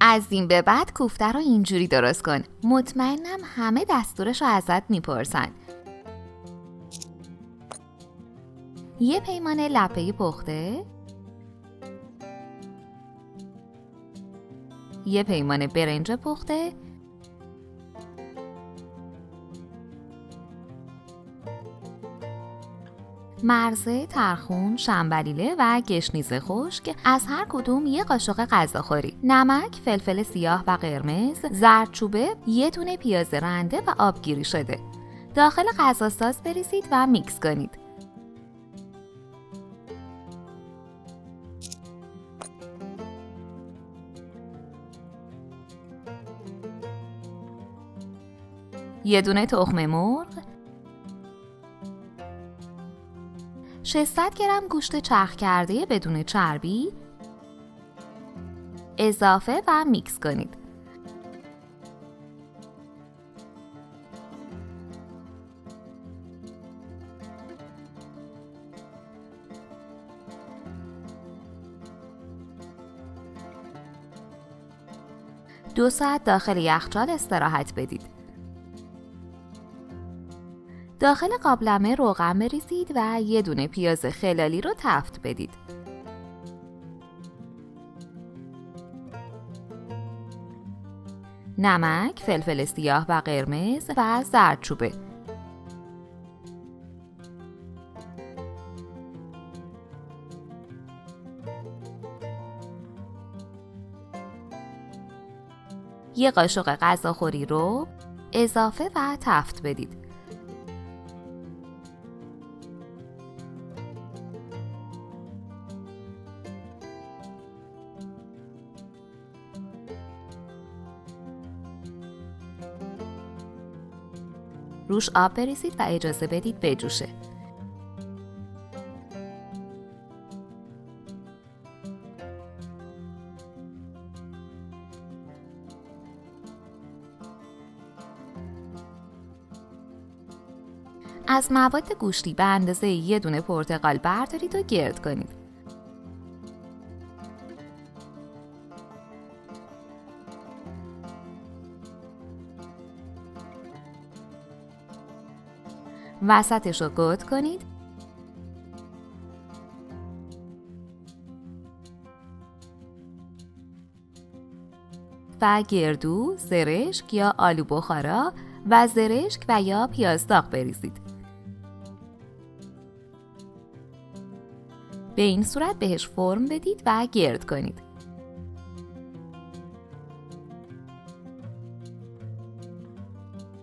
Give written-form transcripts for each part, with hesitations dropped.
از این به بعد کوفته رو اینجوری درست کن. مطمئنم همه دستورش رو ازت میپرسن. یه پیمان لپه پخته، یه پیمان برنج پخته، مرزه، ترخون، شنبلیله و گشنیز خشک، از هر کدوم یه قاشق غذاخوری، نمک، فلفل سیاه و قرمز، زردچوبه، یه دونه پیاز رنده و آبگیری شده. داخل غذاساز بریزید و میکس کنید. یه دونه تخم مرغ، 600 گرم گوشت چرخ کرده بدون چربی اضافه و میکس کنید. دو ساعت داخل یخچال استراحت بدید. داخل قابلمه روغن بریزید و یه دونه پیاز خلالی رو تفت بدید. نمک، فلفل سیاه و قرمز و زردچوبه. یه قاشق غذاخوری رو اضافه و تفت بدید. روش آب بریزید و اجازه بدید بجوشه. از مواد گوشتی به اندازه یه دونه پرتقال بردارید و گرد کنید. وسطش رو گود کنید و گردو، زرشک یا آلو بخارا و زرشک و یا پیاز داغ بریزید. به این صورت بهش فرم بدید و گرد کنید.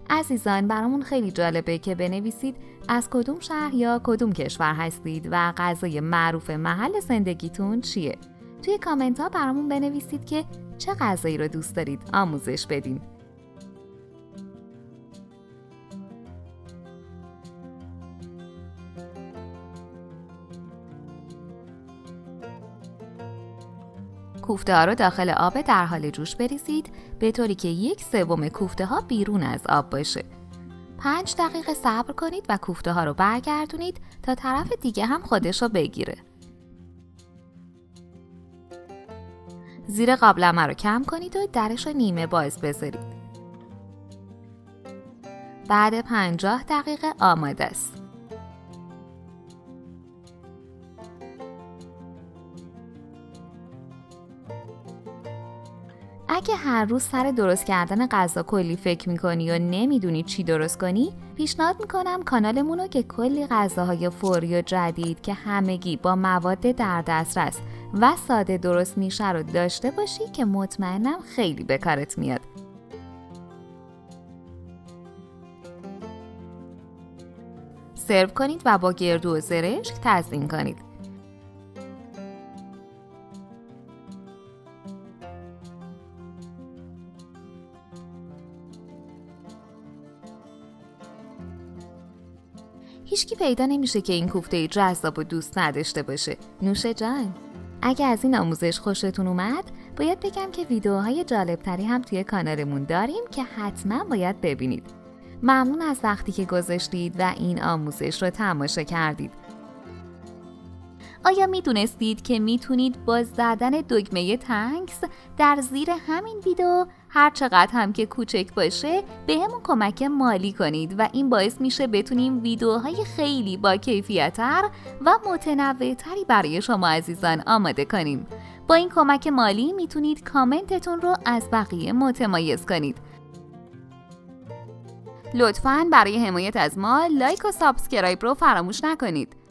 عزیزان، برامون خیلی جالبه که بنویسید از کدوم شهر یا کدوم کشور هستید و غذای معروف محل زندگیتون چیه. توی کامنت ها برامون بنویسید که چه غذایی رو دوست دارید آموزش بدین. کوفته ها رو داخل آب در حال جوش بریزید به طوری که 1/3 کوفته ها بیرون از آب باشه. 5 دقیقه صبر کنید و کوفته ها رو برگردونید تا طرف دیگه هم خودش رو بگیره. زیر قابلمه رو کم کنید و درش رو نیمه باز بذارید. بعد 50 دقیقه آماده است. اگه هر روز سر درست کردن غذا کلی فکر میکنی و نمیدونی چی درست کنی، پیشنهاد میکنم کانالمون رو که کلی غذاهای فوری و جدید که همگی با مواد در دسترس و ساده درست میشه رو داشته باشی که مطمئنم خیلی به کارت میاد. سرو کنید و با گردو و زرشک تزیین کنید. هیچکی پیدا نمیشه که این کوفته جذاب و دوست نداشته باشه. نوش جان. اگه از این آموزش خوشتون اومد، باید بگم که ویدیوهای جالبتری هم توی کانالمون داریم که حتما باید ببینید. ممنون از وقتی که گذاشتید و این آموزش رو تماشا کردید. آیا میدونستید که میتونید با زدن دکمه تانکس در زیر همین ویدیو هر چقدر هم که کوچک باشه بهمون کمک مالی کنید و این باعث میشه بتونیم ویدیوهای خیلی با کیفیت‌تر و متنوع‌تری برای شما عزیزان آماده کنیم. با این کمک مالی میتونید کامنتتون رو از بقیه متمایز کنید. لطفاً برای حمایت از ما لایک و سابسکرایب رو فراموش نکنید.